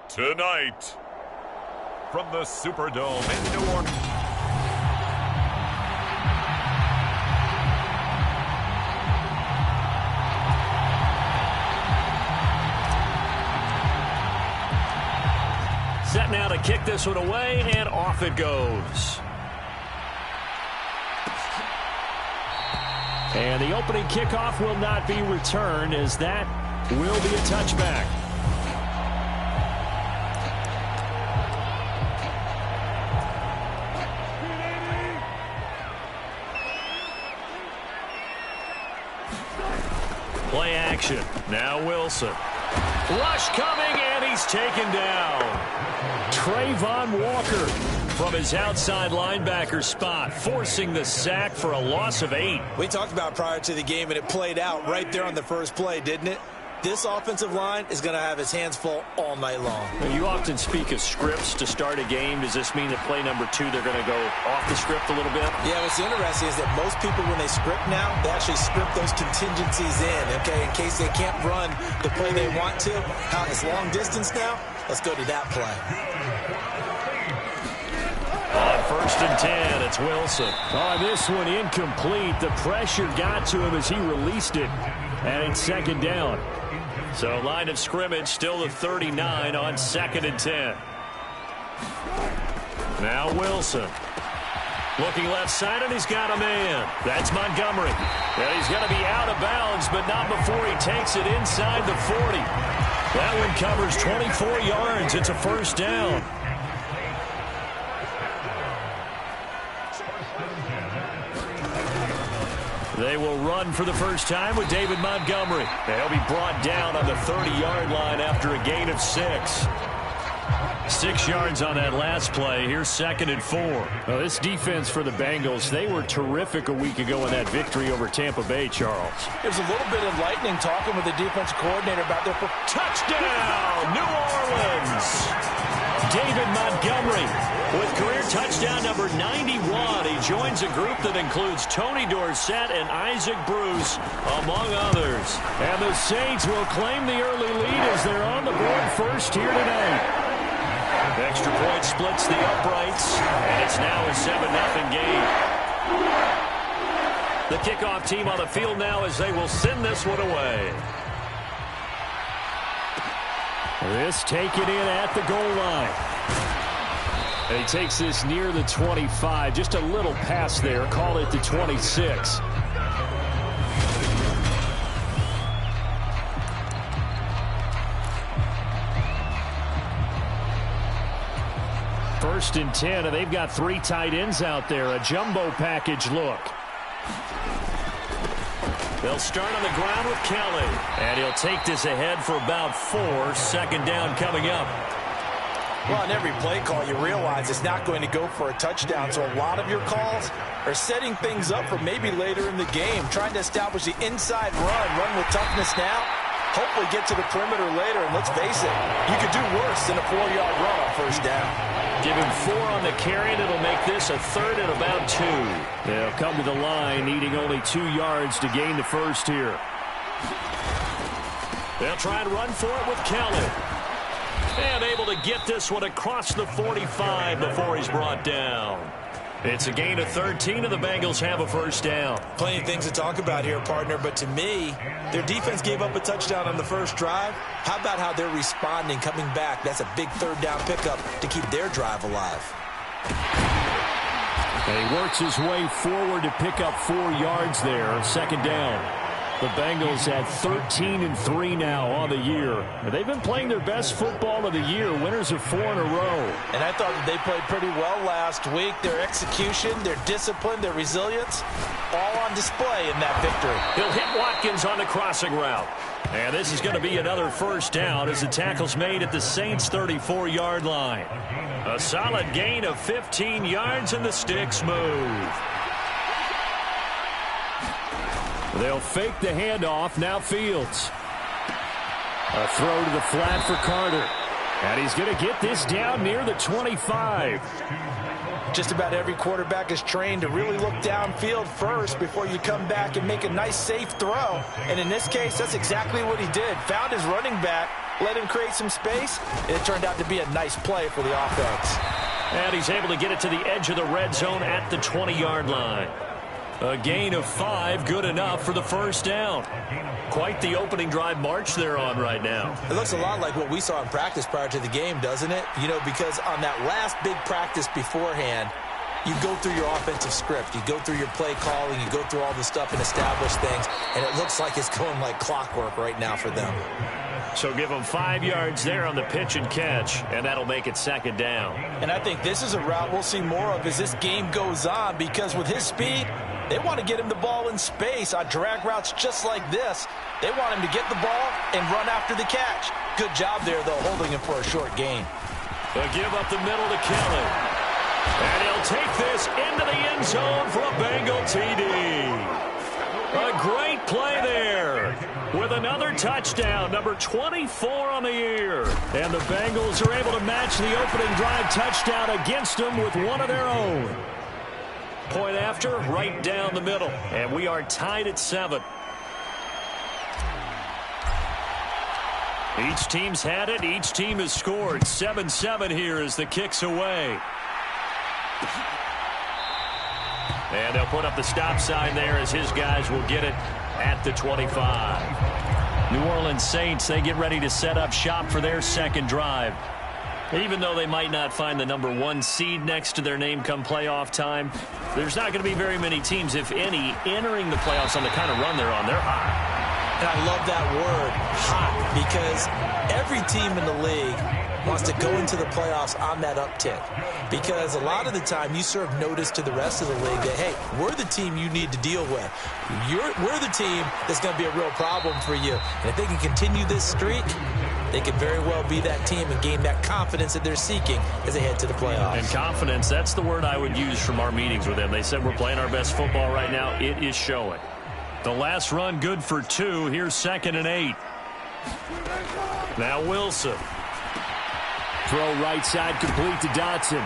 Tonight, from the Superdome in New Orleans. Set now to kick this one away, and off it goes. And the opening kickoff will not be returned, as that will be a touchback. Play action. Now Wilson. Rush coming, and he's taken down. Trayvon Walker from his outside linebacker spot, forcing the sack for a loss of 8. We talked about prior to the game, and it played out right there on the first play, didn't it? This offensive line is going to have his hands full all night long. You often speak of scripts to start a game. Does this mean that play number 2, they're going to go off the script a little bit? Yeah, what's interesting is that most people, when they script now, they actually script those contingencies in, okay, in case they can't run the play they want to. How it's long distance now? Let's go to that play. On 1st and 10, it's Wilson. Oh, this one incomplete. The pressure got to him as he released it. And it's 2nd down. So line of scrimmage still the 39 on 2nd and 10. Now Wilson. Looking left side, and he's got a man. That's Montgomery. And he's going to be out of bounds, but not before he takes it inside the 40. That one covers 24 yards. It's a 1st down. They will run for the first time with David Montgomery. They'll be brought down on the 30-yard line after a gain of 6. 6 yards on that last play. Here's 2nd and 4. Well, this defense for the Bengals, they were terrific a week ago in that victory over Tampa Bay, Charles. There's a little bit of lightning talking with the defensive coordinator about their touchdown, New Orleans. David Montgomery with career touchdown number 91. He joins a group that includes Tony Dorsett and Isaac Bruce, among others. And the Saints will claim the early lead as they're on the board first here tonight. Extra point splits the uprights, and it's now a 7-0 game. The kickoff team on the field now as they will send this one away. This taken in at the goal line. And he takes this near the 25. Just a little pass there. Call it the 26. First and 10, and they've got 3 tight ends out there. A jumbo package look. They'll start on the ground with Kelly. And he'll take this ahead for about 4. 2nd down coming up. Well, on every play call, you realize it's not going to go for a touchdown. So a lot of your calls are setting things up for maybe later in the game, trying to establish the inside run with toughness now. Hopefully get to the perimeter later, and let's face it, you could do worse than a 4-yard run on 1st down. Give him 4 on the carry, and it'll make this a 3rd and about 2. They'll come to the line, needing only 2 yards to gain the first here. They'll try and run for it with Kelly. And able to get this one across the 45 before he's brought down. It's a gain of 13, and the Bengals have a 1st down. Plenty of things to talk about here, partner, but to me, their defense gave up a touchdown on the first drive. How about how they're responding, coming back? That's a big 3rd down pickup to keep their drive alive. And he works his way forward to pick up 4 yards there. 2nd down. The Bengals at 13-3 now on the year. They've been playing their best football of the year, winners of 4 in a row. And I thought that they played pretty well last week. Their execution, their discipline, their resilience, all on display in that victory. He'll hit Watkins on the crossing route. And this is going to be another 1st down as the tackle's made at the Saints' 34-yard line. A solid gain of 15 yards, and the sticks move. They'll fake the handoff. Now Fields. A throw to the flat for Carter. And he's going to get this down near the 25. Just about every quarterback is trained to really look downfield first before you come back and make a nice, safe throw. And in this case, that's exactly what he did. Found his running back, let him create some space, and it turned out to be a nice play for the offense. And he's able to get it to the edge of the red zone at the 20-yard line. A gain of 5, good enough for the first down. Quite the opening drive march they're on right now. It looks a lot like what we saw in practice prior to the game, doesn't it? You know, because on that last big practice beforehand, you go through your offensive script. You go through your play calling. You go through all the stuff and establish things. And it looks like it's going like clockwork right now for them. So give them 5 yards there on the pitch and catch, and that'll make it second down. And I think this is a route we'll see more of as this game goes on, because with his speed, they want to get him the ball in space on drag routes just like this. They want him to get the ball and run after the catch. Good job there, though, holding him for a short gain. A give up the middle to Kelly. And he'll take this into the end zone for a Bengal TD. A great play there with another touchdown, number 24 on the year. And the Bengals are able to match the opening drive touchdown against them with one of their own. Point after, right down the middle. And we are tied at 7. Each team's had it. Each team has scored. 7-7 here as the kick's away. And they'll put up the stop sign there as his guys will get it at the 25. New Orleans Saints, they get ready to set up shop for their second drive. Even though they might not find the number 1 seed next to their name come playoff time, there's not going to be very many teams, if any, entering the playoffs on the kind of run they're on. They're hot. And I love that word, hot, because every team in the league wants to go into the playoffs on that uptick. Because a lot of the time you serve notice to the rest of the league that, hey, we're the team you need to deal with. We're the team that's going to be a real problem for you. And if they can continue this streak, they could very well be that team and gain that confidence that they're seeking as they head to the playoffs. And confidence, that's the word I would use from our meetings with them. They said we're playing our best football right now. It is showing. The last run good for 2. Here's 2nd and 8. Now Wilson. Throw right side complete to Dotson.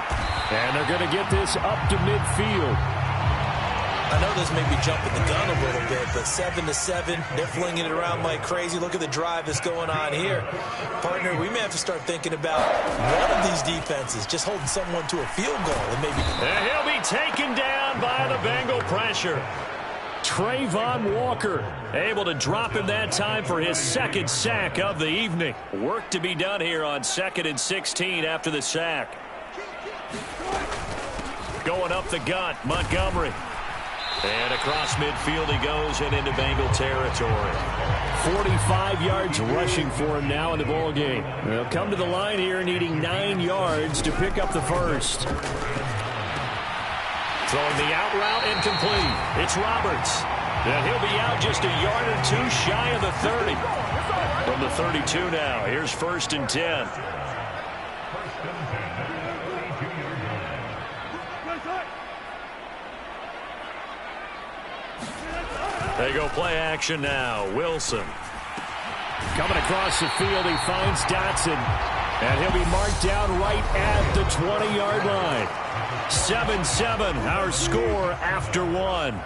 And they're going to get this up to midfield. I know this may be jumping the gun a little bit, but 7-7, they're flinging it around like crazy. Look at the drive that's going on here. Partner, we may have to start thinking about one of these defenses just holding someone to a field goal. And maybe. And he'll be taken down by the Bengal pressure. Trayvon Walker able to drop him that time for his 2nd sack of the evening. Work to be done here on 2nd and 16 after the sack. Going up the gut, Montgomery. And across midfield he goes and into Bengal territory. 45 yards rushing for him now in the ball game. They'll come to the line here needing 9 yards to pick up the first. Throwing the out route incomplete. It's Roberts. And he'll be out just a yard or 2 shy of the 30. From the 32 now. Here's 1st and 10. They go play action now. Wilson. Coming across the field, he finds Dotson. And he'll be marked down right at the 20-yard line. 7-7, our score after 1.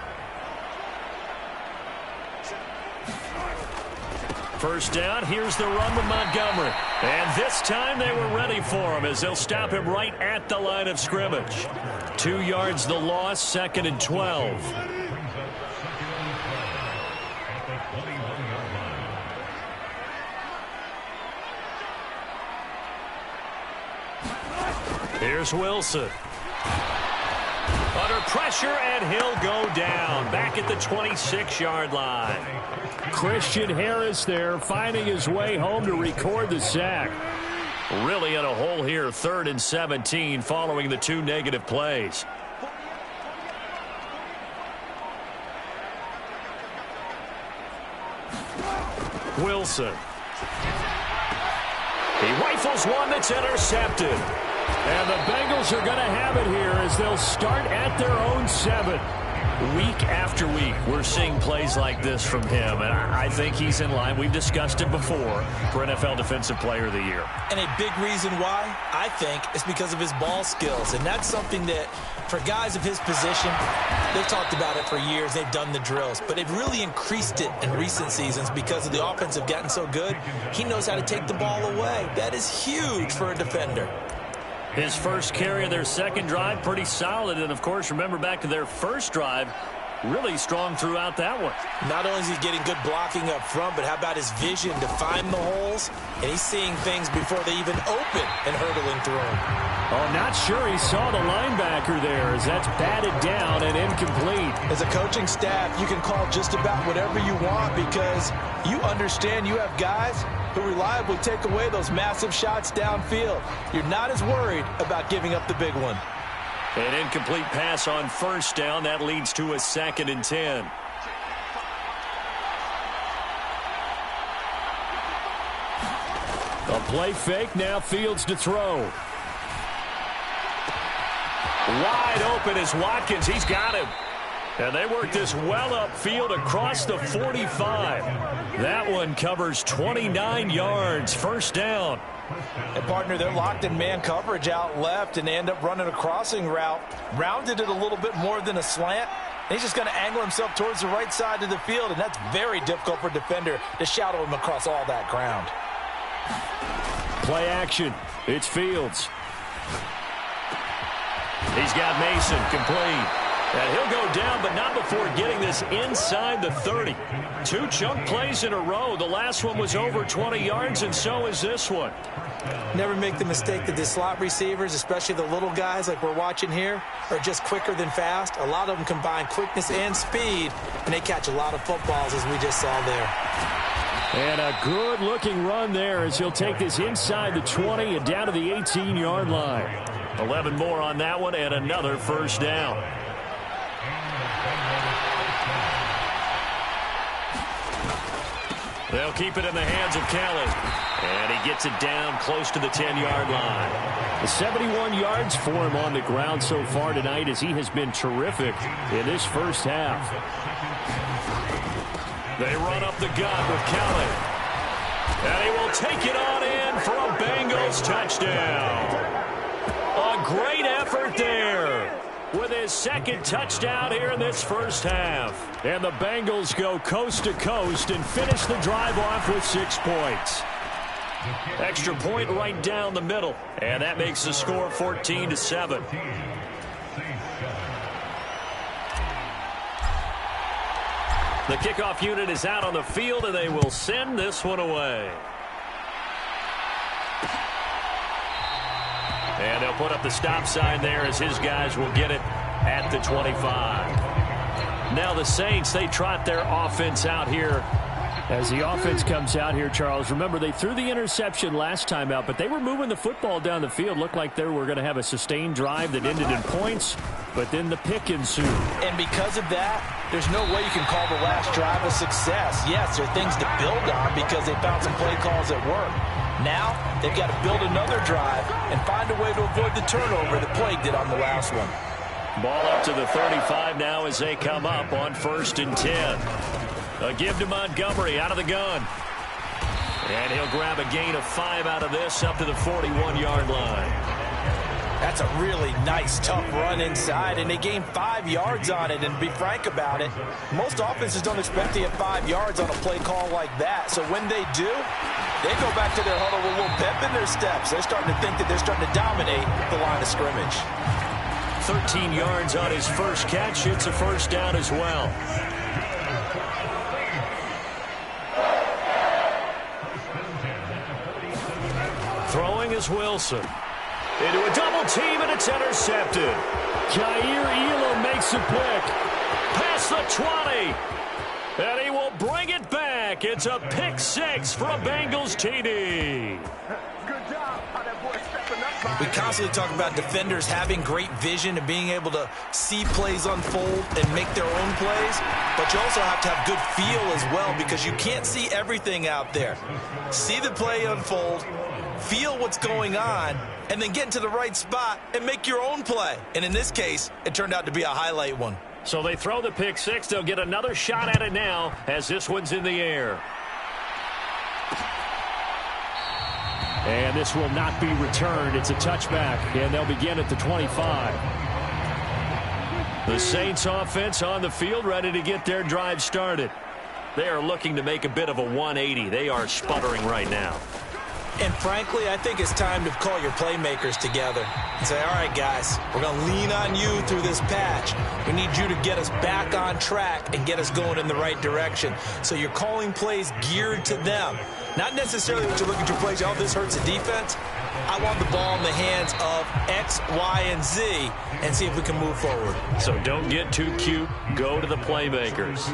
First down, here's the run with Montgomery. And this time they were ready for him as they'll stop him right at the line of scrimmage. 2 yards the loss, 2nd and 12. Here's Wilson. Under pressure, and he'll go down. Back at the 26-yard line. Christian Harris there, finding his way home to record the sack. Really in a hole here, 3rd and 17, following the 2 negative plays. Wilson. He rifles one that's intercepted. And the Bengals are going to have it here as they'll start at their own 7. Week after week, we're seeing plays like this from him, and I think he's in line. We've discussed it before for NFL Defensive Player of the Year. And a big reason why, I think, is because of his ball skills. And that's something that For guys of his position, they've talked about it for years. They've done the drills, but they've really increased it in recent seasons because of the offense have gotten so good. He knows how to take the ball away. That is huge for a defender. His first carry of their second drive, pretty solid. And, of course, remember back to their first drive, really strong throughout that one. Not only is he getting good blocking up front, but how about his vision to find the holes? And he's seeing things before they even open and hurdling through them. Oh, not sure he saw the linebacker there as that's batted down and incomplete. As a coaching staff, you can call just about whatever you want because you understand you have guys who reliably take away those massive shots downfield. You're not as worried about giving up the big one. An incomplete pass on first down. That leads to a 2nd and 10. A play fake. Now Fields to throw. Wide open is Watkins. He's got him. And they work this well upfield across the 45. That one covers 29 yards. First down. And, partner, they're locked in man coverage out left, and they end up running a crossing route. Rounded it a little bit more than a slant. And he's just going to angle himself towards the right side of the field, and that's very difficult for a defender to shadow him across all that ground. Play action. It's Fields. He's got Mason complete. And he'll go down, but not before getting this inside the 30. 2 chunk plays in a row. The last one was over 20 yards, and so is this one. Never make the mistake that the slot receivers, especially the little guys like we're watching here, are just quicker than fast. A lot of them combine quickness and speed, and they catch a lot of footballs, as we just saw there. And a good-looking run there as he'll take this inside the 20 and down to the 18-yard line. 11 more on that one, and another first down. They'll keep it in the hands of Kelly. And he gets it down close to the 10-yard line. 71 yards for him on the ground so far tonight as he has been terrific in this first half. They run up the gut with Kelly. And he will take it on in for a Bengals touchdown. A great effort there with his second touchdown here in this first half. And the Bengals go coast to coast and finish the drive off with 6 points. Extra point right down the middle. And that makes the score 14-7. The kickoff unit is out on the field, and they will send this one away. And they'll put up the stop sign there as his guys will get it at the 25. Now the Saints, they trot their offense out here. As the offense comes out here, Charles, remember they threw the interception last time out, but they were moving the football down the field. Looked like they were going to have a sustained drive that ended in points, but then the pick ensued. And because of that, there's no way you can call the last drive a success. Yes, there are things to build on because they found some play calls that work. Now, they've got to build another drive and find a way to avoid the turnover that Plague did on the last one. Ball up to the 35 now as they come up on 1st and 10. A give to Montgomery out of the gun. And he'll grab a gain of 5 out of this up to the 41-yard line. That's a really nice, tough run inside, and they gained 5 yards on it. And to be frank about it, most offenses don't expect to get 5 yards on a play call like that. So when they do, they go back to their huddle with a little pep in their steps. They're starting to think that they're starting to dominate the line of scrimmage. 13 yards on his first catch. It's a first down as well. Throwing is Wilson. Into a double team, and it's intercepted. Jair Elam makes a pick. Past the 20. And he will bring it back. It's a pick 6 for a Bengals TD. We constantly talk about defenders having great vision and being able to see plays unfold and make their own plays. But you also have to have good feel as well because you can't see everything out there. See the play unfold, feel what's going on, and then get into the right spot and make your own play. And in this case, it turned out to be a highlight one. So they throw the pick 6. They'll get another shot at it now as this one's in the air. And this will not be returned. It's a touchback, and they'll begin at the 25. The Saints offense on the field, ready to get their drive started. They are looking to make a bit of a 180. They are sputtering right now. And frankly, I think it's time to call your playmakers together and say, all right, guys, we're going to lean on you through this patch. We need you to get us back on track and get us going in the right direction. So you're calling plays geared to them. Not necessarily what you look at your plays, oh, this hurts the defense. I want the ball in the hands of X, Y, and Z and see if we can move forward. So don't get too cute. Go to the playmakers.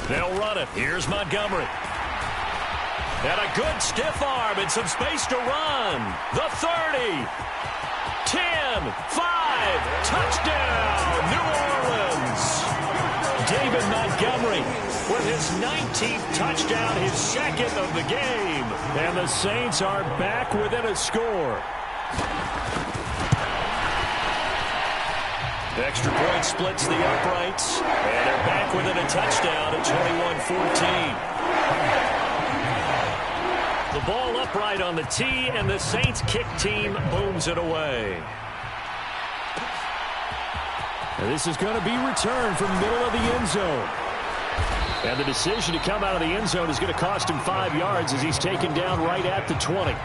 They'll run it. Here's Montgomery. And a good stiff arm and some space to run. The 30. 10. 5. Touchdown, New Orleans. David Montgomery with his 19th touchdown, his second of the game. And the Saints are back within a score. Extra point splits the uprights, and they're back within a touchdown at 21-14. The ball upright on the tee, and the Saints kick team booms it away. And this is going to be returned from middle of the end zone. And the decision to come out of the end zone is going to cost him 5 yards as he's taken down right at the 20.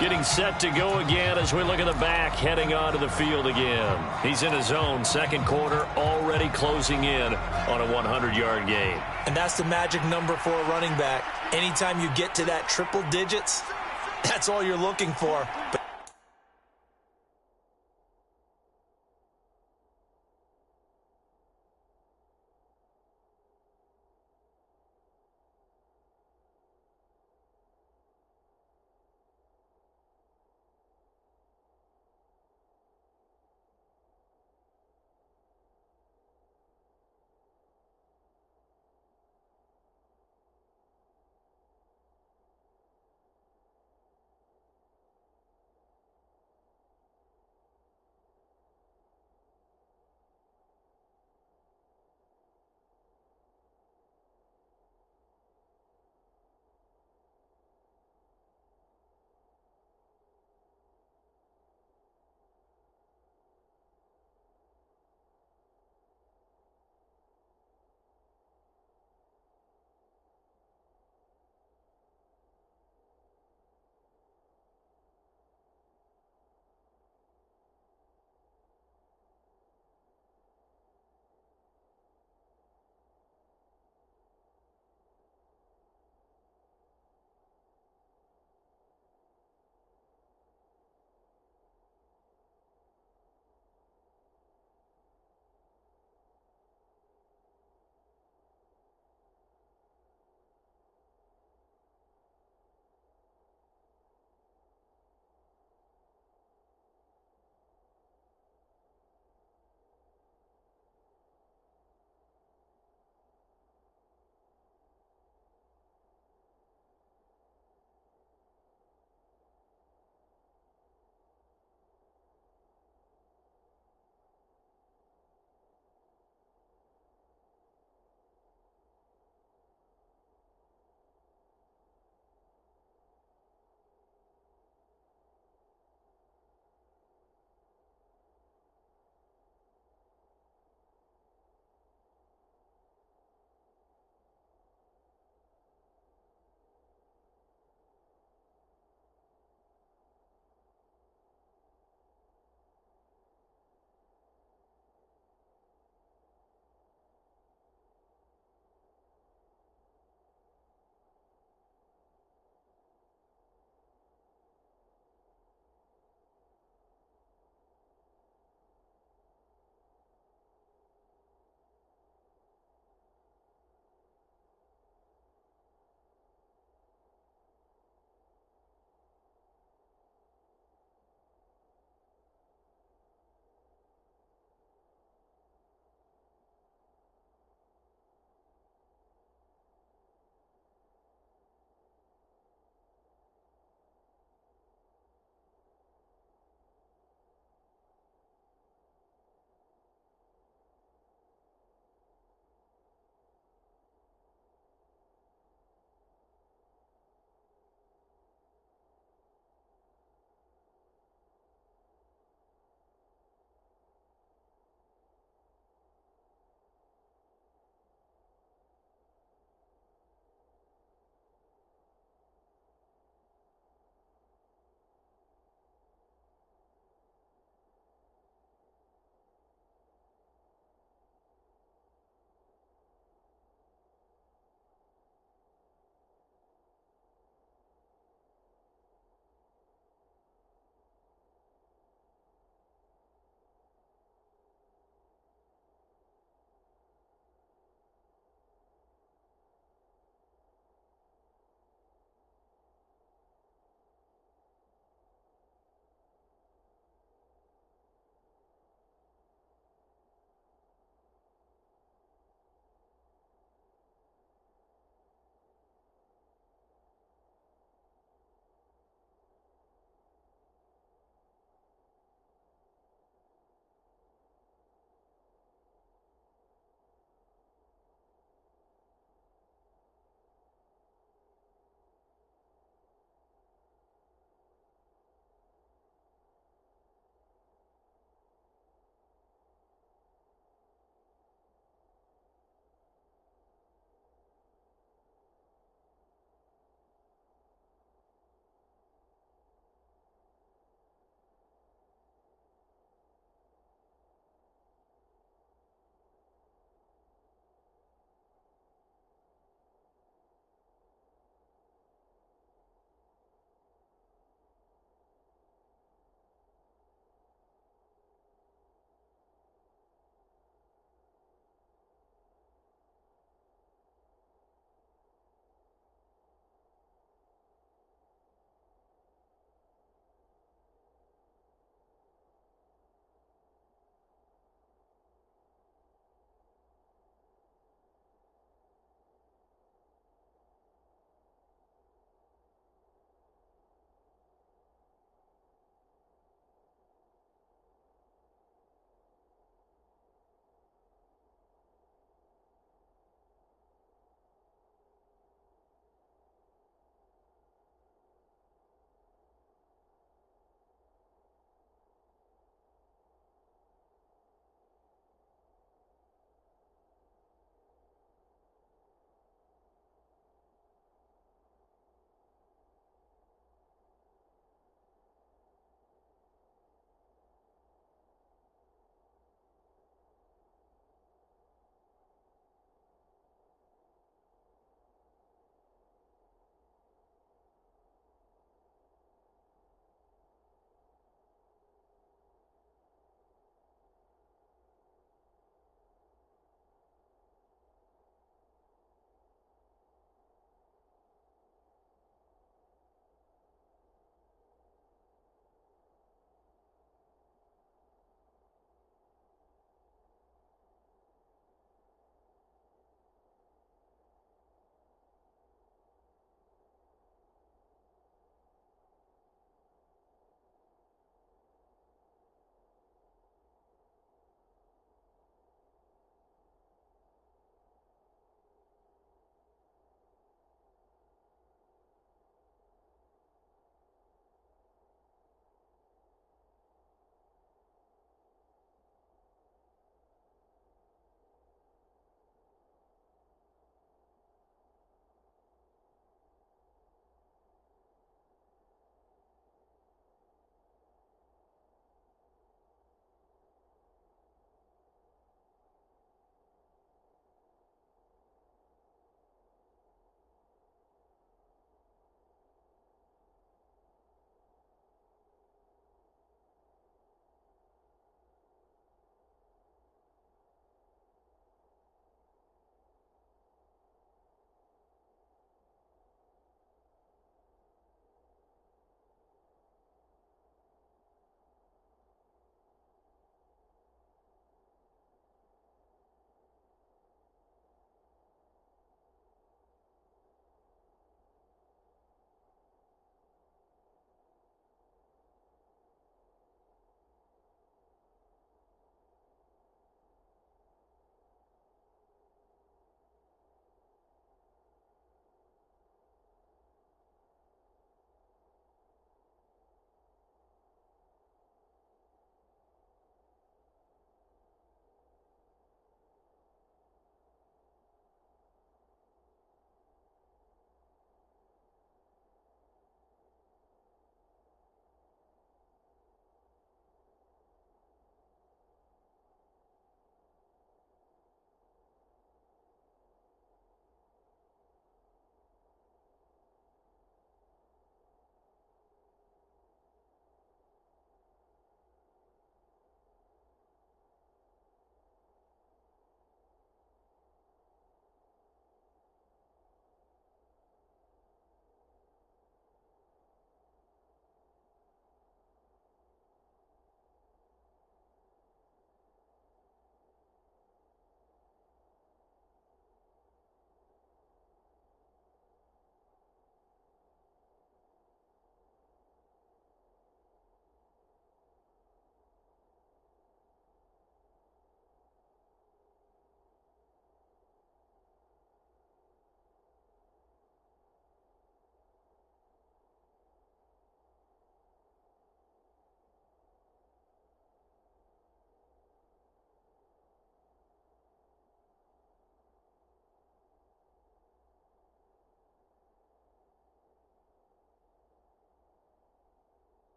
Getting set to go again as we look at the back, heading onto the field again. He's in his own second quarter, already closing in on a 100-yard game. And that's the magic number for a running back. Anytime you get to that triple digits, that's all you're looking for.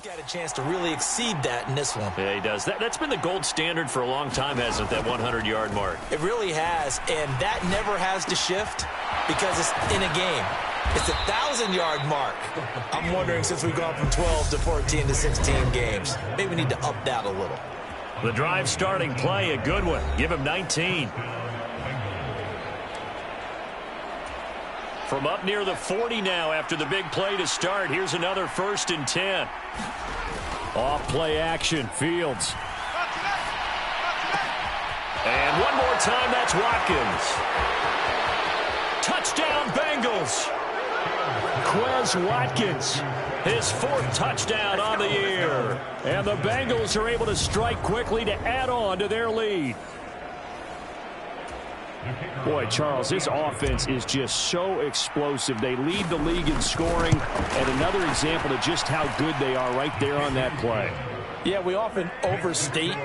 He's got a chance to really exceed that in this one. Yeah, he does. That's been the gold standard for a long time, hasn't it, that 100-yard mark? It really has, and that never has to shift because it's in a game. It's a 1,000-yard mark. I'm wondering, since we've gone from 12 to 14 to 16 games, maybe we need to up that a little. The drive starting play, a good one. Give him 19. From up near the 40 now after the big play to start. Here's another 1st and 10. Off play action, Fields. And one more time, that's Watkins. Touchdown, Bengals. Quez Watkins, his 4th touchdown on the year. And the Bengals are able to strike quickly to add on to their lead. Boy, Charles, this offense is just so explosive. They lead the league in scoring, and another example of just how good they are right there on that play. Yeah, we often overstate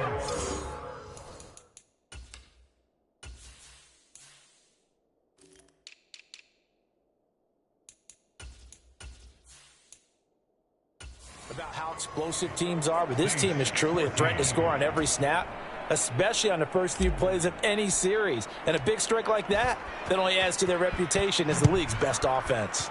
about how explosive teams are, but this team is truly a threat to score on every snap, especially on the first few plays of any series. And a big strike like that only adds to their reputation as the league's best offense.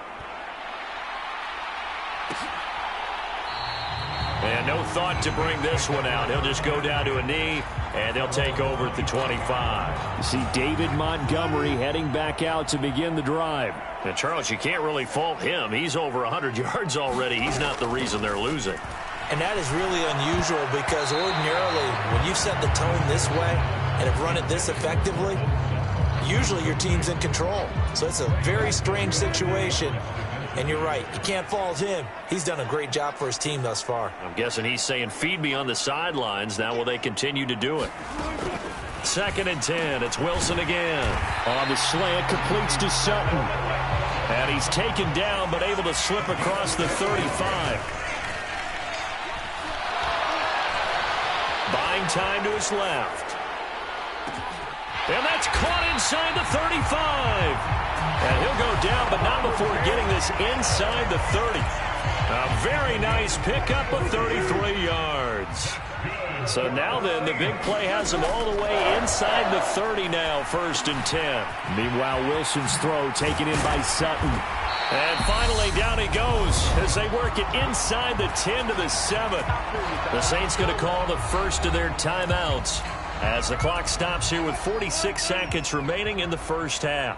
And no thought to bring this one out. He'll just go down to a knee, and they'll take over at the 25. You see David Montgomery heading back out to begin the drive. And, Charles, you can't really fault him. He's over 100 yards already. He's not the reason they're losing. And that is really unusual because ordinarily when you've set the tone this way and have run it this effectively, usually your team's in control. So it's a very strange situation. And you're right, you can't fault him. He's done a great job for his team thus far. I'm guessing he's saying, feed me on the sidelines. Now will they continue to do it? 2nd and 10. It's Wilson again. On the slant, completes to Sutton. And he's taken down but able to slip across the 35. Buying time to his left. And that's caught inside the 35. And he'll go down, but not before getting this inside the 30. A very nice pickup of 33 yards. So now then, the big play has him all the way inside the 30 now, 1st and 10. Meanwhile, Wilson's throw taken in by Sutton. And finally, down he goes as they work it inside the 10 to the 7. The Saints going to call the first of their timeouts as the clock stops here with 46 seconds remaining in the first half.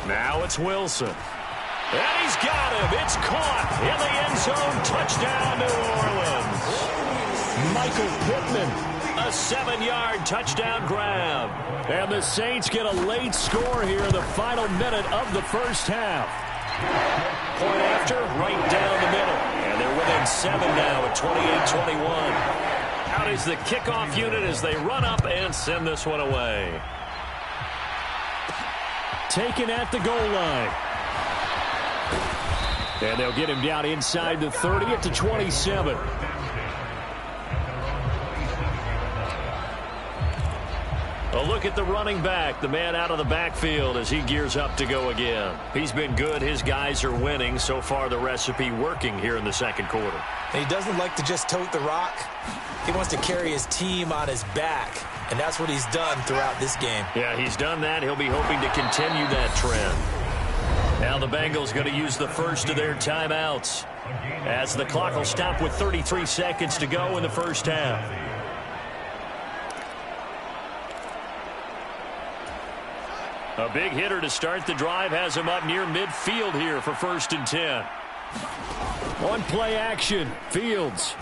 Now it's Wilson. And he's got him. It's caught in the end zone. Touchdown, New Orleans. Michael Pittman, a 7-yard touchdown grab. And the Saints get a late score here in the final minute of the first half. Point after, right down the middle. And they're within 7 now at 28-21. Out is the kickoff unit as they run up and send this one away. Taken at the goal line. And they'll get him down inside the 30 at the 27. A look at the running back, the man out of the backfield as he gears up to go again. He's been good. His guys are winning. So far, the recipe working here in the second quarter. And he doesn't like to just tote the rock. He wants to carry his team on his back. And that's what he's done throughout this game. Yeah, he's done that. He'll be hoping to continue that trend. Now the Bengals going to use the first of their timeouts as the clock will stop with 33 seconds to go in the first half. A big hitter to start the drive has him up near midfield here for 1st and 10. On play action, Fields.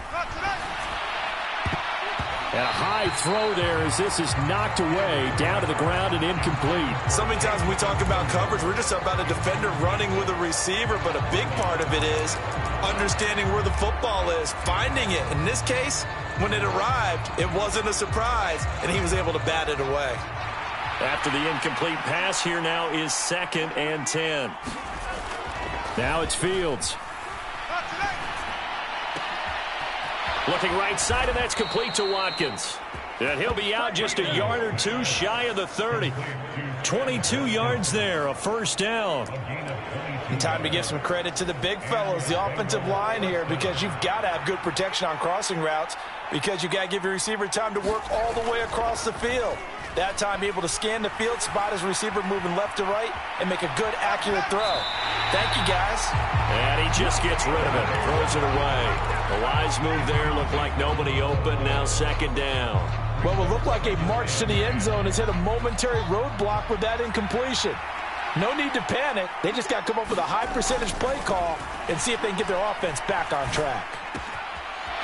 And a high throw there as this is knocked away, down to the ground and incomplete. So many times when we talk about coverage, we're just about a defender running with a receiver, but a big part of it is understanding where the football is, finding it. In this case, when it arrived, it wasn't a surprise, and he was able to bat it away. After the incomplete pass, here now is 2nd and 10. Now it's Fields. Looking right side, and that's complete to Watkins. And he'll be out just a yard or two shy of the 30. 22 yards there, a first down. And time to give some credit to the big fellows, the offensive line here, because you've got to have good protection on crossing routes, because you've got to give your receiver time to work all the way across the field. That time, able to scan the field, spot his receiver moving left to right, and make a good, accurate throw. Thank you, guys. And he just gets rid of it, throws it away. A wise move there, looked like nobody open, now second down. What will look like a march to the end zone has hit a momentary roadblock with that incompletion. No need to panic. They just got to come up with a high percentage play call and see if they can get their offense back on track.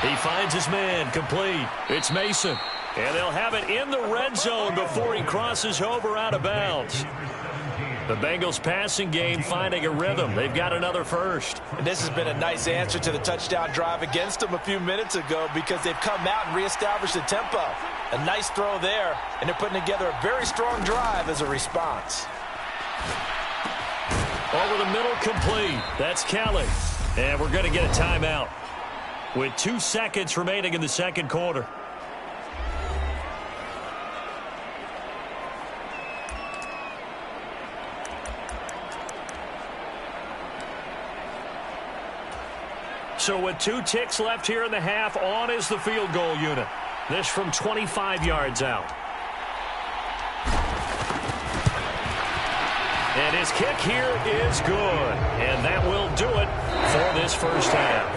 He finds his man, complete. It's Mason. And they'll have it in the red zone before he crosses over out of bounds. The Bengals passing game finding a rhythm. They've got another first. And this has been a nice answer to the touchdown drive against them a few minutes ago, because they've come out and reestablished the tempo. A nice throw there, and they're putting together a very strong drive as a response. Over the middle, complete. That's Kelly. And we're going to get a timeout with 2 seconds remaining in the second quarter. So with 2 ticks left here in the half, on is the field goal unit. This from 25 yards out. And his kick here is good. And that will do it for this first half.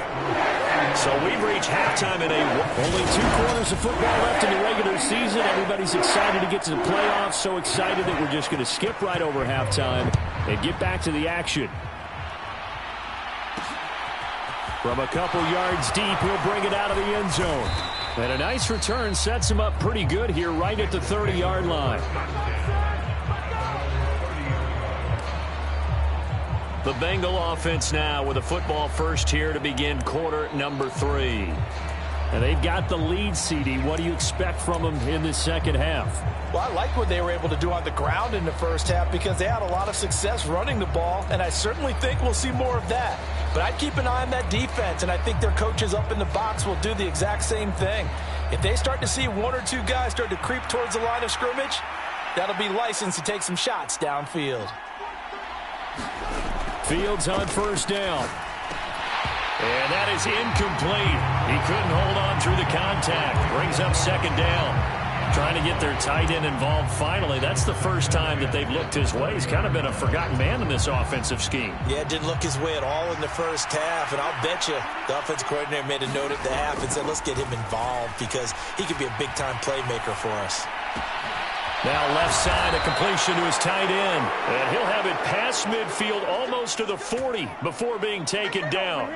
So we've reached halftime in only 2 quarters of football left in the regular season. Everybody's excited to get to the playoffs. So excited that we're just going to skip right over halftime and get back to the action. From a couple yards deep, he'll bring it out of the end zone. And a nice return sets him up pretty good here right at the 30-yard line. The Bengal offense now with a football first here to begin quarter number 3. And they've got the lead, CD. What do you expect from them in this second half? Well, I like what they were able to do on the ground in the first half, because they had a lot of success running the ball, and I certainly think we'll see more of that. But I'd keep an eye on that defense, and I think their coaches up in the box will do the exact same thing. If they start to see 1 or 2 guys start to creep towards the line of scrimmage, that'll be licensed to take some shots downfield. Fields on first down. And that is incomplete. He couldn't hold on through the contact. Brings up second down. Trying to get their tight end involved finally. That's the first time that they've looked his way. He's kind of been a forgotten man in this offensive scheme. Yeah, it didn't look his way at all in the first half. And I'll bet you the offensive coordinator made a note at the half and said, let's get him involved, because he could be a big-time playmaker for us. Now left side, a completion to his tight end. And he'll have it past midfield almost to the 40 before being taken down.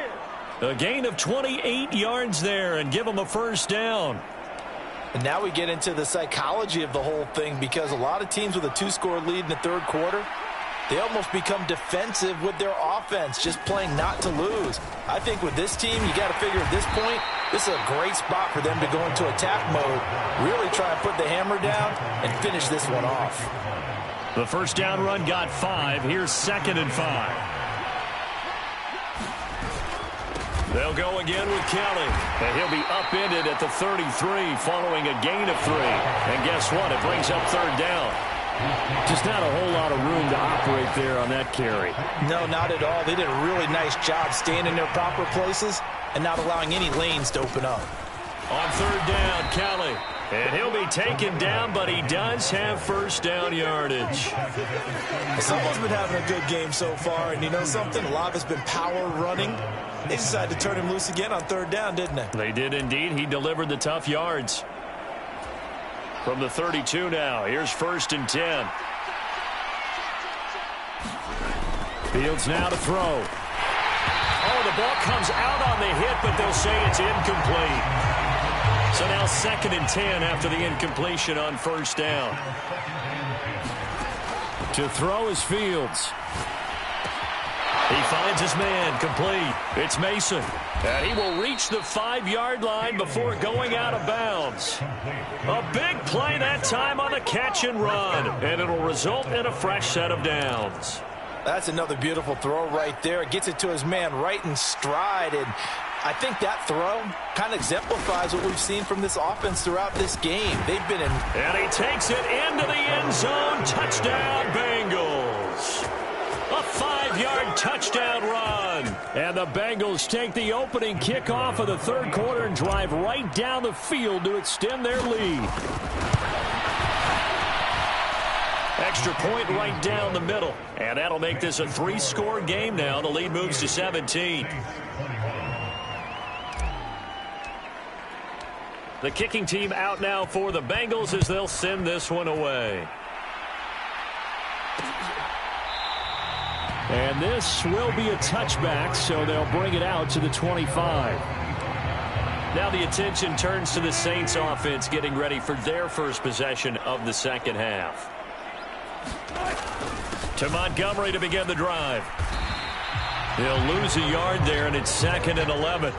A gain of 28 yards there, and give him a first down. And now we get into the psychology of the whole thing, because a lot of teams with a 2-score lead in the third quarter, they almost become defensive with their offense, just playing not to lose. I think with this team, you got to figure at this point, this is a great spot for them to go into attack mode, really try and put the hammer down and finish this one off. The first down run got 5. Here's 2nd and 5. They'll go again with Kelly. And he'll be upended at the 33 following a gain of 3. And guess what? It brings up third down. Just not a whole lot of room to operate there on that carry. No, not at all. They did a really nice job staying in their proper places and not allowing any lanes to open up. On third down, Kelly. And he'll be taken down, but he does have first down yardage. Someone's been having a good game so far, and you know something? A lot of it's been power running. They decided to turn him loose again on third down, didn't they? They did indeed. He delivered the tough yards. From the 32 now, here's 1st and 10. Fields now to throw. Oh, the ball comes out on the hit, but they'll say it's incomplete. So now 2nd and 10 after the incompletion on first down. To throw is Fields. He finds his man, complete. It's Mason. And he will reach the 5-yard line before going out of bounds. A big play that time on the catch and run. And it'll result in a fresh set of downs. That's another beautiful throw right there. It gets it to his man right in stride. And I think that throw kind of exemplifies what we've seen from this offense throughout this game. They've been in. And he takes it into the end zone. Touchdown, Bengals. A 5-yard touchdown run. And the Bengals take the opening kickoff of the third quarter and drive right down the field to extend their lead. Extra point right down the middle. And that'll make this a 3-score game now. The lead moves to 17. The kicking team out now for the Bengals as they'll send this one away. And this will be a touchback, so they'll bring it out to the 25. Now the attention turns to the Saints offense getting ready for their first possession of the second half. To Montgomery to begin the drive. He'll lose a yard there, and it's 2nd and 11.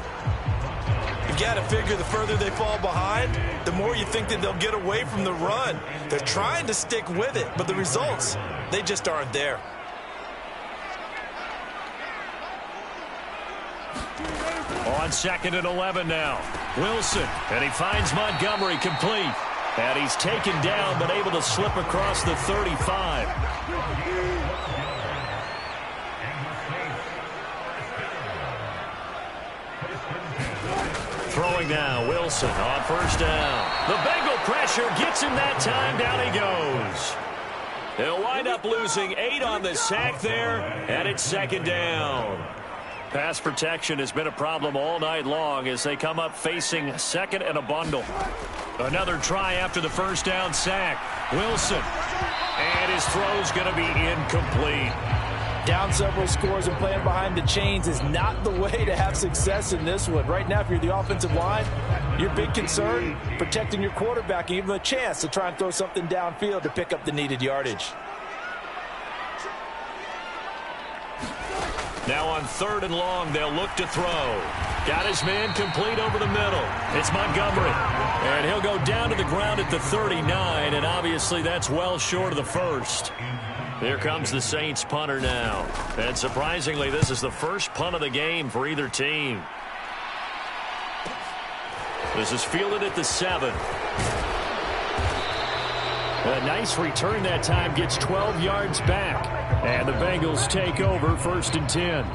You got to figure the further they fall behind, the more you think that they'll get away from the run. They're trying to stick with it, but the results, they just aren't there. On 2nd and 11 now. Wilson, and he finds Montgomery complete. And he's taken down, but able to slip across the 35. Throwing now, Wilson on first down. The Bengal pressure gets him that time. Down he goes. They'll wind up losing 8 on the sack there, and it's 2nd down. Pass protection has been a problem all night long as they come up facing 2nd and a bundle. Another try after the first down sack. Wilson. And his throw's going to be incomplete. Down several scores and playing behind the chains is not the way to have success in this one. Right now, if you're the offensive line, your big concern, protecting your quarterback and give him a chance to try and throw something downfield to pick up the needed yardage. Now on 3rd and long, they'll look to throw. Got his man complete over the middle. It's Montgomery. And he'll go down to the ground at the 39, and obviously that's well short of the first. Here comes the Saints punter now. And surprisingly, this is the first punt of the game for either team. This is fielded at the 7. A nice return that time, gets 12 yards back. And the Bengals take over 1st and 10.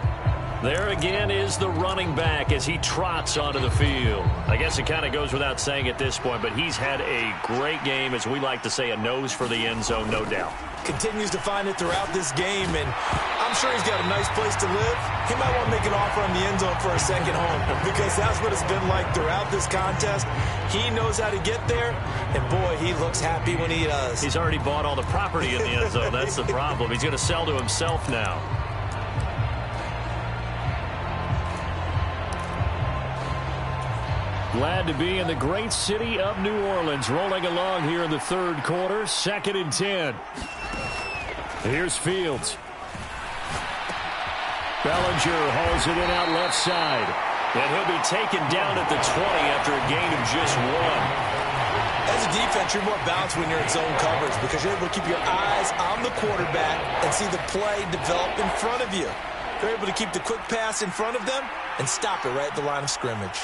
There again is the running back as he trots onto the field. I guess it kind of goes without saying at this point, but he's had a great game, as we like to say, a nose for the end zone, no doubt. Continues to find it throughout this game, and I'm sure he's got a nice place to live. He might want to make an offer on the end zone for a second home, because that's what it's been like throughout this contest. He knows how to get there, and boy, he looks happy when he does. He's already bought all the property in the end zone. That's the problem. He's going to sell to himself now. Glad to be in the great city of New Orleans, rolling along here in the third quarter, 2nd and 10. Here's Fields. Bellinger hauls it in out left side. And he'll be taken down at the 20 after a gain of just 1. As a defense, you're more balanced when you're in zone coverage because you're able to keep your eyes on the quarterback and see the play develop in front of you. You're able to keep the quick pass in front of them and stop it right at the line of scrimmage.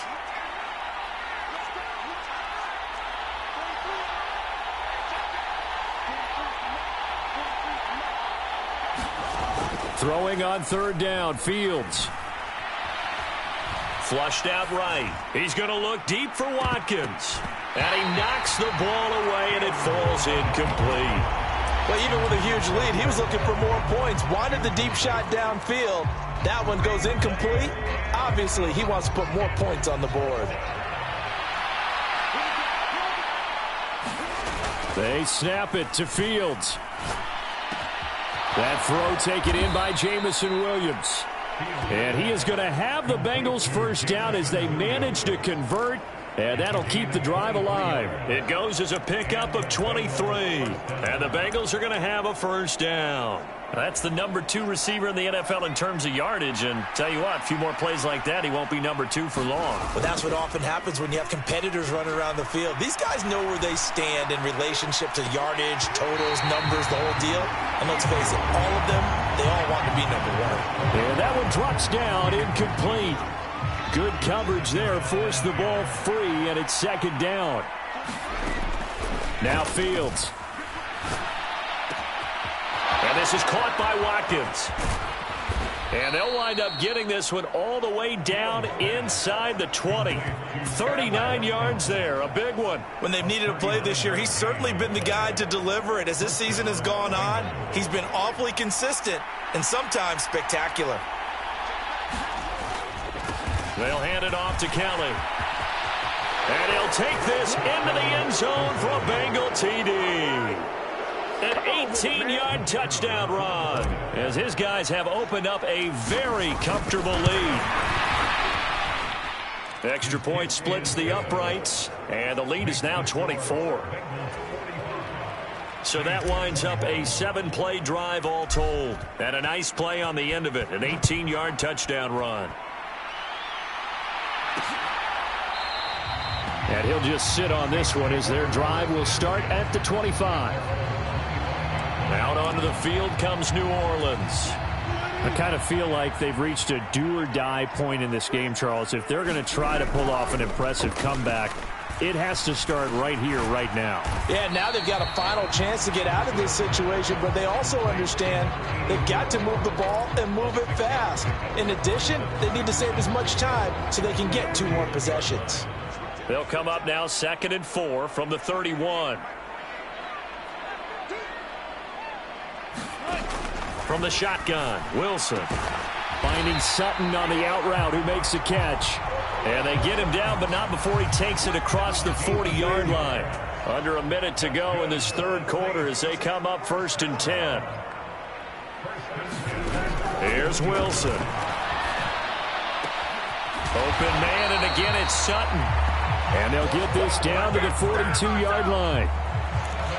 Throwing on 3rd down, Fields. Flushed out right. He's going to look deep for Watkins. And he knocks the ball away, and it falls incomplete. Well, even with a huge lead, he was looking for more points. Wanted the deep shot downfield. That one goes incomplete. Obviously, he wants to put more points on the board. They snap it to Fields. That throw taken in by Jameson Williams. And he is going to have the Bengals first down as they manage to convert. And that'll keep the drive alive. It goes as a pickup of 23. And the Bengals are going to have a first down. That's the number 2 receiver in the NFL in terms of yardage. And tell you what, a few more plays like that, he won't be number 2 for long. Well, that's what often happens when you have competitors running around the field. These guys know where they stand in relationship to yardage, totals, numbers, the whole deal. And let's face it, all of them, they all want to be number 1. And that one drops down, incomplete. Good coverage there. Forced the ball free, and it's second down. Now Fields. And this is caught by Watkins. And they'll wind up getting this one all the way down inside the 20. 39 yards there, a big one. When they've needed a play this year, he's certainly been the guy to deliver it. As this season has gone on, he's been awfully consistent and sometimes spectacular. They'll hand it off to Kelly. And he'll take this into the end zone for a Bengal TD. An 18-yard touchdown run as his guys have opened up a very comfortable lead. Extra point splits the uprights, and the lead is now 24. So that winds up a 7-play drive all told. And a nice play on the end of it, an 18-yard touchdown run. And he'll just sit on this one as their drive will start at the 25. Out onto the field comes New Orleans. I kind of feel like they've reached a do-or-die point in this game, Charles. If they're going to try to pull off an impressive comeback, it has to start right here, right now. Yeah, now they've got a final chance to get out of this situation, but they also understand they've got to move the ball and move it fast. In addition, they need to save as much time so they can get 2 more possessions. They'll come up now 2nd and 4 from the 31. From the shotgun, Wilson. Finding Sutton on the out route, who makes the catch. And they get him down, but not before he takes it across the 40-yard line. Under a minute to go in this third quarter as they come up 1st and 10. Here's Wilson. Open man, and again it's Sutton. And they'll get this down to the 42-yard line.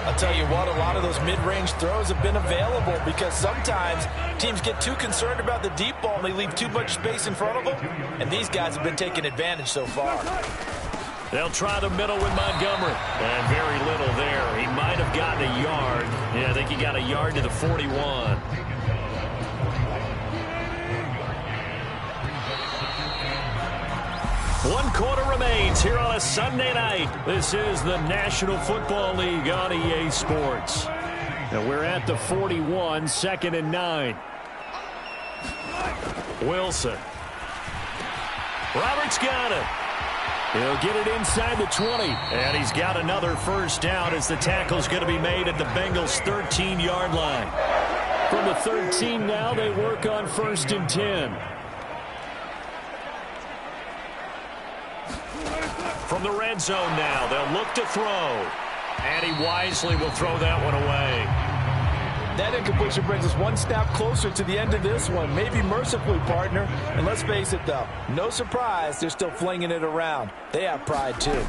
I'll tell you what, a lot of those mid-range throws have been available because sometimes teams get too concerned about the deep ball and they leave too much space in front of them, and these guys have been taking advantage so far. They'll try the middle with Montgomery. And very little there. He might have gotten a yard. Yeah, I think he got a yard to the 41. One quarter remains here on a Sunday night. This is the National Football League on EA Sports. Now we're at the 41, 2nd and 9. Wilson. Roberts got it. He'll get it inside the 20. And he's got another first down as the tackle's going to be made at the Bengals' 13-yard line. From the 13 now, they work on 1st and 10. From the red zone now, they'll look to throw. And he wisely will throw that one away. That incompletion brings us one step closer to the end of this one. Maybe mercifully, partner. And let's face it, though, no surprise they're still flinging it around. They have pride, too.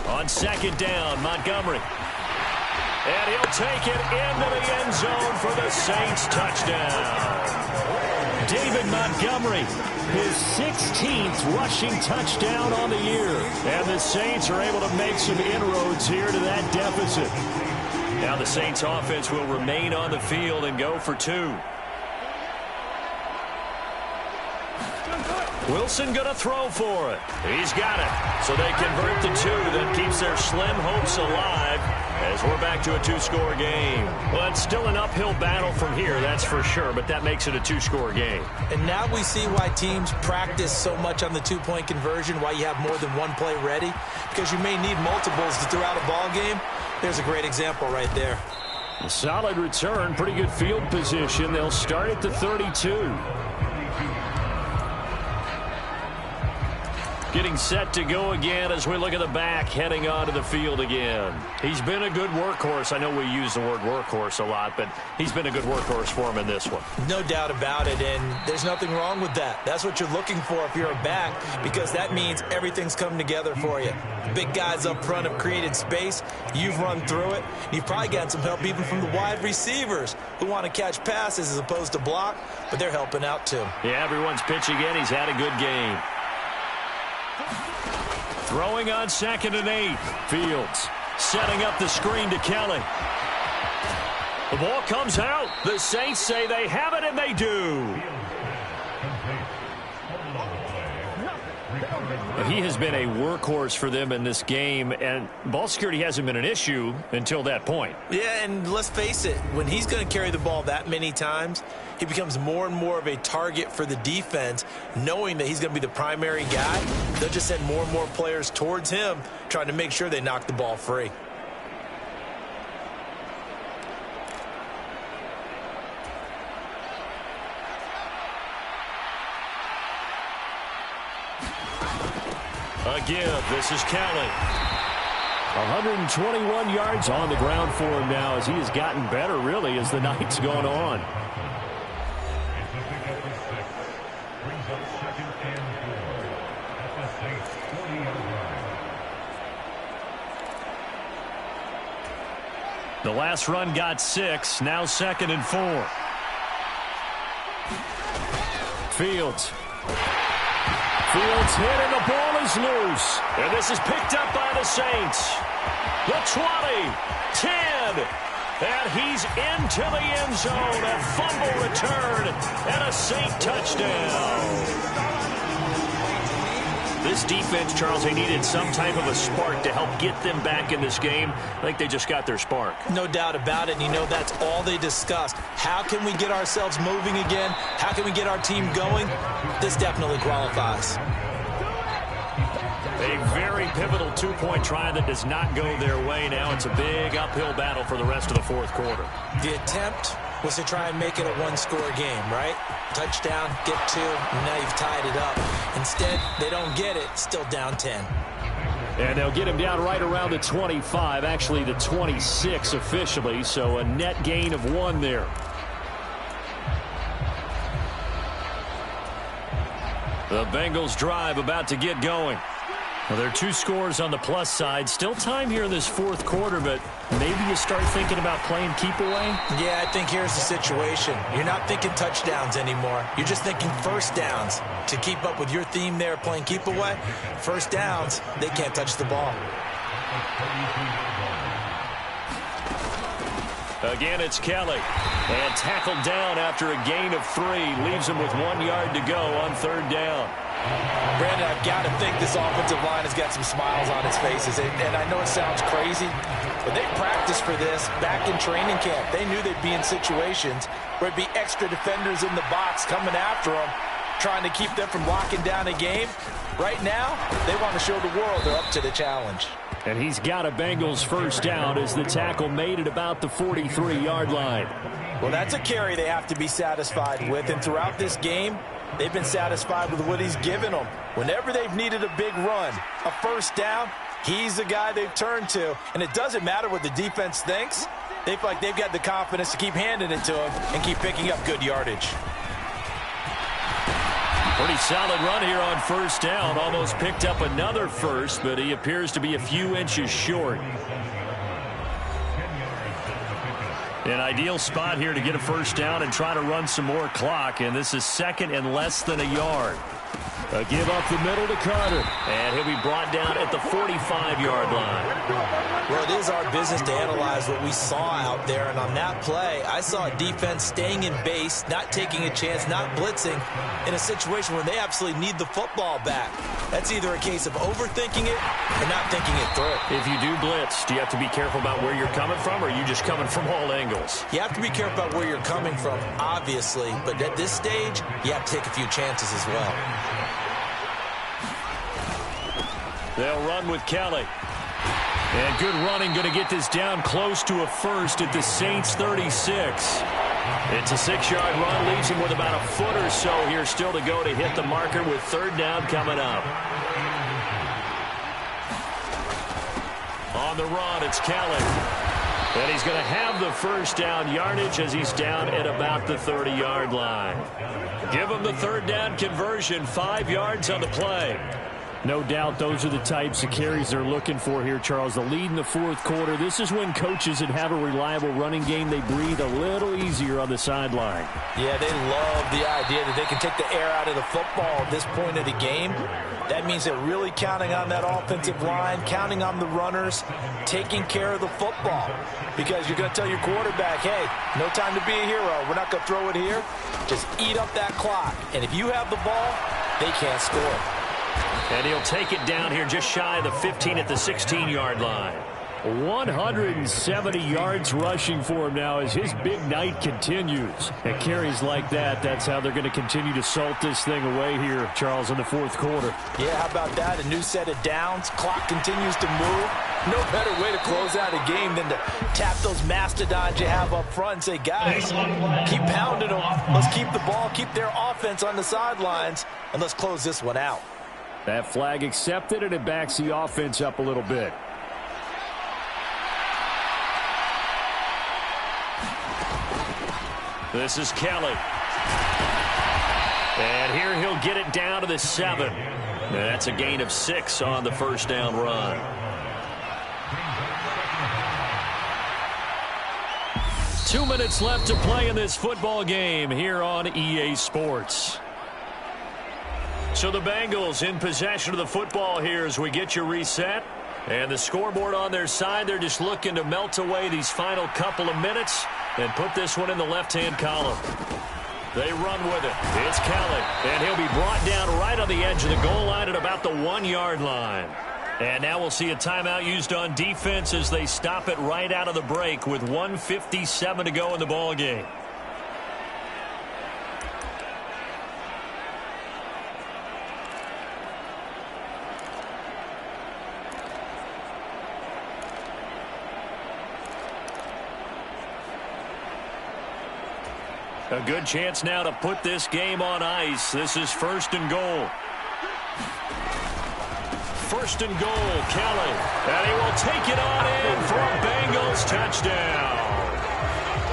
On 2nd down, Montgomery. And he'll take it into the end zone for the Saints touchdown. David Montgomery, his 16th rushing touchdown on the year. And the Saints are able to make some inroads here to that deficit. Now the Saints offense will remain on the field and go for 2. Wilson going to throw for it. He's got it. So they convert the 2. That keeps their slim hopes alive as we're back to a 2-score game. Well, it's still an uphill battle from here, that's for sure, but that makes it a 2-score game. And now we see why teams practice so much on the 2-point conversion, why you have more than one play ready, because you may need multiples to throw out a ball game. There's a great example right there. A solid return, pretty good field position. They'll start at the 32. Getting set to go again as we look at the back heading onto the field again. He's been a good workhorse. I know we use the word workhorse a lot, but he's been a good workhorse for him in this one. No doubt about it, and there's nothing wrong with that. That's what you're looking for if you're a back, because that means everything's come together for you. The big guys up front have created space. You've run through it. You've probably gotten some help even from the wide receivers who want to catch passes as opposed to block, but they're helping out too. Yeah, everyone's pitching in. He's had a good game. Throwing on 2nd and 8. Fields setting up the screen to Kelly. The ball comes out. The Saints say they have it, and they do. He has been a workhorse for them in this game, and ball security hasn't been an issue until that point. Yeah, and let's face it, when he's going to carry the ball that many times, he becomes more and more of a target for the defense, knowing that he's going to be the primary guy. They'll just send more and more players towards him, trying to make sure they knock the ball free. Again, this is Kelly. 121 yards on the ground for him now as he has gotten better, really, as the night's gone on. The last run got 6, now 2nd and 4. Fields hit and the ball is loose. And this is picked up by the Saints. The 20, 10, and he's into the end zone. A fumble return and a Saint touchdown. This defense, Charles, they needed some type of a spark to help get them back in this game. I think they just got their spark. No doubt about it, and you know that's all they discussed. How can we get ourselves moving again? How can we get our team going? This definitely qualifies. A very pivotal two-point try that does not go their way now. It's a big uphill battle for the rest of the fourth quarter. The attempt was to try and make it a one-score game, right? Touchdown, get 2, and now you've tied it up. Instead, they don't get it, still down 10. And they'll get him down right around the 25, actually the 26 officially, so a net gain of 1 there. The Bengals drive about to get going. Well, there are 2 scores on the plus side. Still time here in this fourth quarter, but maybe you start thinking about playing keep away? Yeah, I think here's the situation. You're not thinking touchdowns anymore. You're just thinking first downs. To keep up with your theme there, playing keep away, first downs, they can't touch the ball. Again, it's Kelly. And tackled down after a gain of 3. Leaves him with 1 yard to go on 3rd down. Brandon, I've got to think this offensive line has got some smiles on its faces. And I know it sounds crazy, but they practiced for this back in training camp. They knew they'd be in situations where it'd be extra defenders in the box coming after them, trying to keep them from locking down a game. Right now, they want to show the world they're up to the challenge. And he's got a Bengals first down as the tackle made it about the 43-yard line. Well, that's a carry they have to be satisfied with. And throughout this game, they've been satisfied with what he's given them. Whenever they've needed a big run, a first down, he's the guy they've turned to. And it doesn't matter what the defense thinks. They feel like they've got the confidence to keep handing it to him and keep picking up good yardage. Pretty solid run here on first down. Almost picked up another first, but he appears to be a few inches short. An ideal spot here to get a first down and try to run some more clock, and this is 2nd and less than a yard. A give up the middle to Carter, and he'll be brought down at the 45-yard line. Well, it is our business to analyze what we saw out there, and on that play, I saw a defense staying in base, not taking a chance, not blitzing, in a situation where they absolutely need the football back. That's either a case of overthinking it or not thinking it through. If you do blitz, do you have to be careful about where you're coming from, or are you just coming from all angles? You have to be careful about where you're coming from, obviously, but at this stage, you have to take a few chances as well. They'll run with Kelly. And good running, going to get this down close to a first at the Saints 36. It's a 6-yard run, leaves him with about a foot or so here still to go to hit the marker with 3rd down coming up. On the run, it's Kelly. And he's going to have the first down yardage as he's down at about the 30-yard line. Give him the 3rd down conversion, 5 yards on the play. No doubt those are the types of carries they're looking for here, Charles. The lead in the fourth quarter. This is when coaches that have a reliable running game, they breathe a little easier on the sideline. Yeah, they love the idea that they can take the air out of the football at this point of the game. That means they're really counting on that offensive line, counting on the runners, taking care of the football. Because you're going to tell your quarterback, hey, no time to be a hero. We're not going to throw it here. Just eat up that clock. And if you have the ball, they can't score. And he'll take it down here just shy of the 15 at the 16-yard line. 170 yards rushing for him now as his big night continues. And carries like that, that's how they're going to continue to salt this thing away here, Charles, in the fourth quarter. Yeah, how about that? A new set of downs. Clock continues to move. No better way to close out a game than to tap those mastodons you have up front and say, guys, keep pounding them. Let's keep the ball, keep their offense on the sidelines, and let's close this one out. That flag accepted, and it backs the offense up a little bit. This is Kelly. And here he'll get it down to the 7. And that's a gain of 6 on the first down run. Two minutes left to play in this football game here on EA Sports. So the Bengals in possession of the football here as we get you reset. And the scoreboard on their side, they're just looking to melt away these final couple of minutes and put this one in the left-hand column. They run with it. It's Kelly, and he'll be brought down right on the edge of the goal line at about the 1-yard line. And now we'll see a timeout used on defense as they stop it right out of the break with 1:57 to go in the ball game. A good chance now to put this game on ice. This is 1st and goal. 1st and goal, Kelly. And he will take it on in for a Bengals touchdown.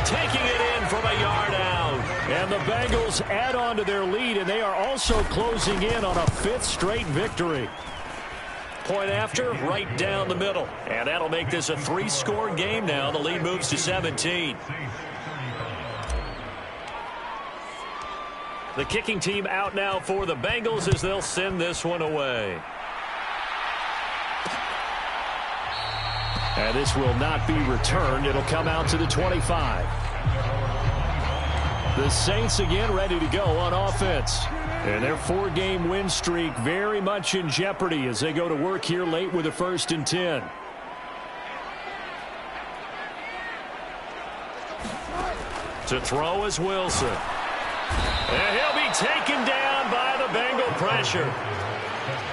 Taking it in from a yard out. And the Bengals add on to their lead, and they are also closing in on a 5th straight victory. Point after, right down the middle. And that'll make this a 3-score game now. The lead moves to 17. The kicking team out now for the Bengals as they'll send this one away. And this will not be returned. It'll come out to the 25. The Saints again ready to go on offense. And their 4-game win streak very much in jeopardy as they go to work here late with a 1st and 10. To throw is Wilson. And he'll be taken down by the Bengal pressure.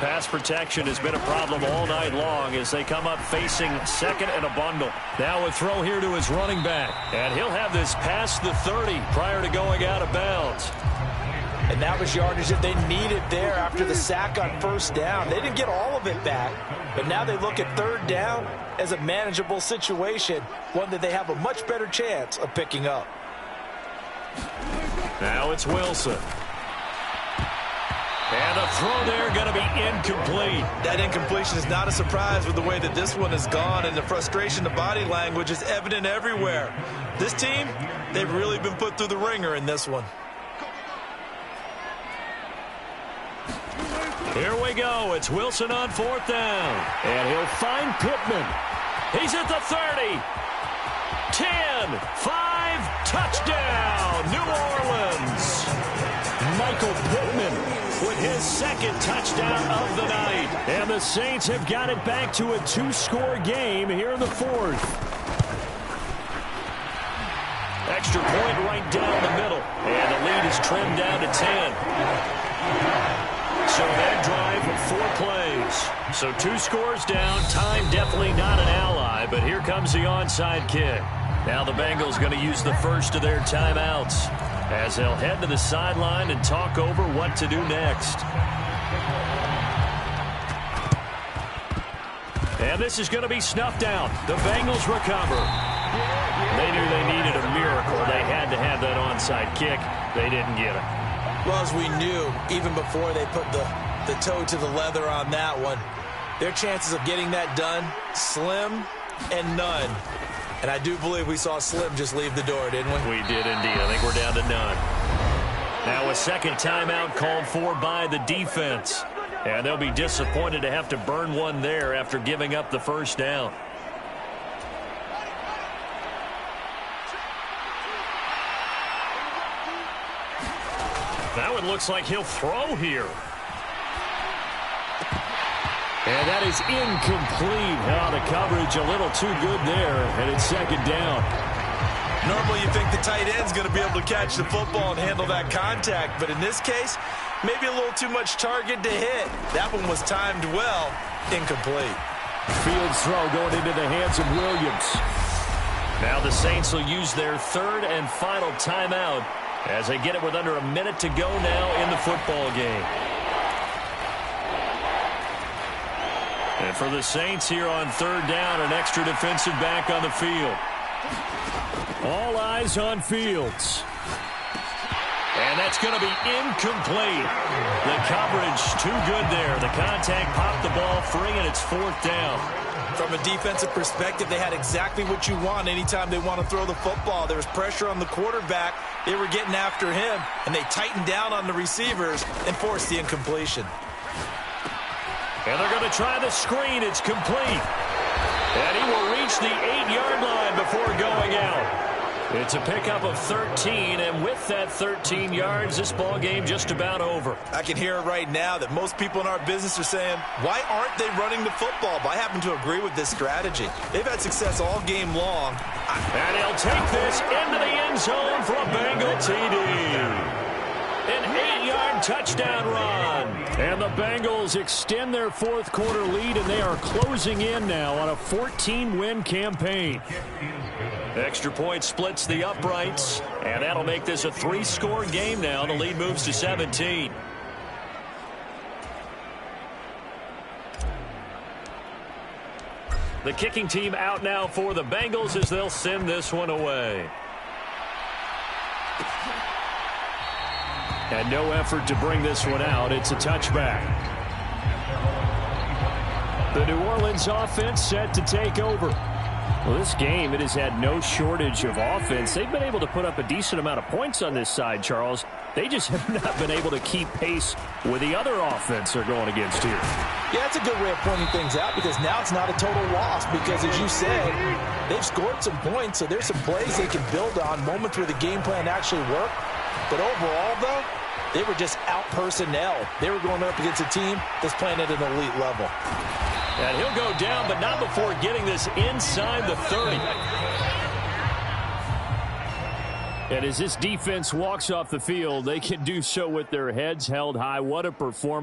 Pass protection has been a problem all night long as they come up facing 2nd and a bundle. Now a throw here to his running back. And he'll have this past the 30 prior to going out of bounds. And that was yardage that they needed there after the sack on 1st down. They didn't get all of it back, but now they look at 3rd down as a manageable situation, one that they have a much better chance of picking up. Now it's Wilson. And the throw there going to be incomplete. That incompletion is not a surprise with the way that this one has gone, and the frustration, the body language is evident everywhere. This team, they've really been put through the ringer in this one. Here we go. It's Wilson on 4th down. And he'll find Pittman. He's at the 30. 10, 5, touchdown, New Orleans. Michael Pittman with his 2nd touchdown of the night. And the Saints have got it back to a 2-score game here in the 4th. Extra point right down the middle. And the lead is trimmed down to 10. So that drive of 4 plays. So 2 scores down. Time definitely not an ally, but here comes the onside kick. Now the Bengals going to use the first of their timeouts as they'll head to the sideline and talk over what to do next. And this is going to be snuffed out. The Bengals recover. They knew they needed a miracle. They had to have that onside kick. They didn't get it. Well, as we knew, even before they put the toe to the leather on that one, their chances of getting that done, slim and none. And I do believe we saw Slim just leave the door, didn't we? We did indeed. I think we're down to none. Now a 2nd timeout called for by the defense. And they'll be disappointed to have to burn one there after giving up the 1st down. Now it looks like he'll throw here. And that is incomplete. Oh, the coverage a little too good there, and it's second down. Normally you think the tight end's going to be able to catch the football and handle that contact, but in this case, maybe a little too much target to hit. That one was timed well, incomplete. Fields throw going into the hands of Williams. Now the Saints will use their third and final timeout as they get it with under a minute to go now in the football game. And for the Saints here on third down, an extra defensive back on the field. All eyes on Fields. And that's going to be incomplete. The coverage too good there. The contact popped the ball free, and it's fourth down. From a defensive perspective, they had exactly what you want anytime they want to throw the football. There was pressure on the quarterback. They were getting after him, and they tightened down on the receivers and forced the incompletion. And they're going to try the screen. It's complete. And he will reach the 8-yard line before going out. It's a pickup of 13, and with that 13 yards, this ball game just about over. I can hear it right now that most people in our business are saying, why aren't they running the football? But I happen to agree with this strategy. They've had success all game long. And he'll take this into the end zone for a Bengal TD. An 8-yard touchdown run. And the Bengals extend their fourth quarter lead, and they are closing in now on a 14-win campaign. Extra point splits the uprights, and that'll make this a 3-score game now. The lead moves to 17. The kicking team out now for the Bengals as they'll send this one away. And no effort to bring this one out. It's a touchback. The New Orleans offense set to take over. Well, this game, it has had no shortage of offense. They've been able to put up a decent amount of points on this side, Charles. They just have not been able to keep pace with the other offense they're going against here. Yeah, that's a good way of pointing things out because now it's not a total loss because, as you said, they've scored some points, so there's some plays they can build on, moments where the game plan actually worked. But overall, though, they were just out-personnel. They were going up against a team that's playing at an elite level. And he'll go down, but not before getting this inside the 30. And as this defense walks off the field, they can do so with their heads held high. What a performance.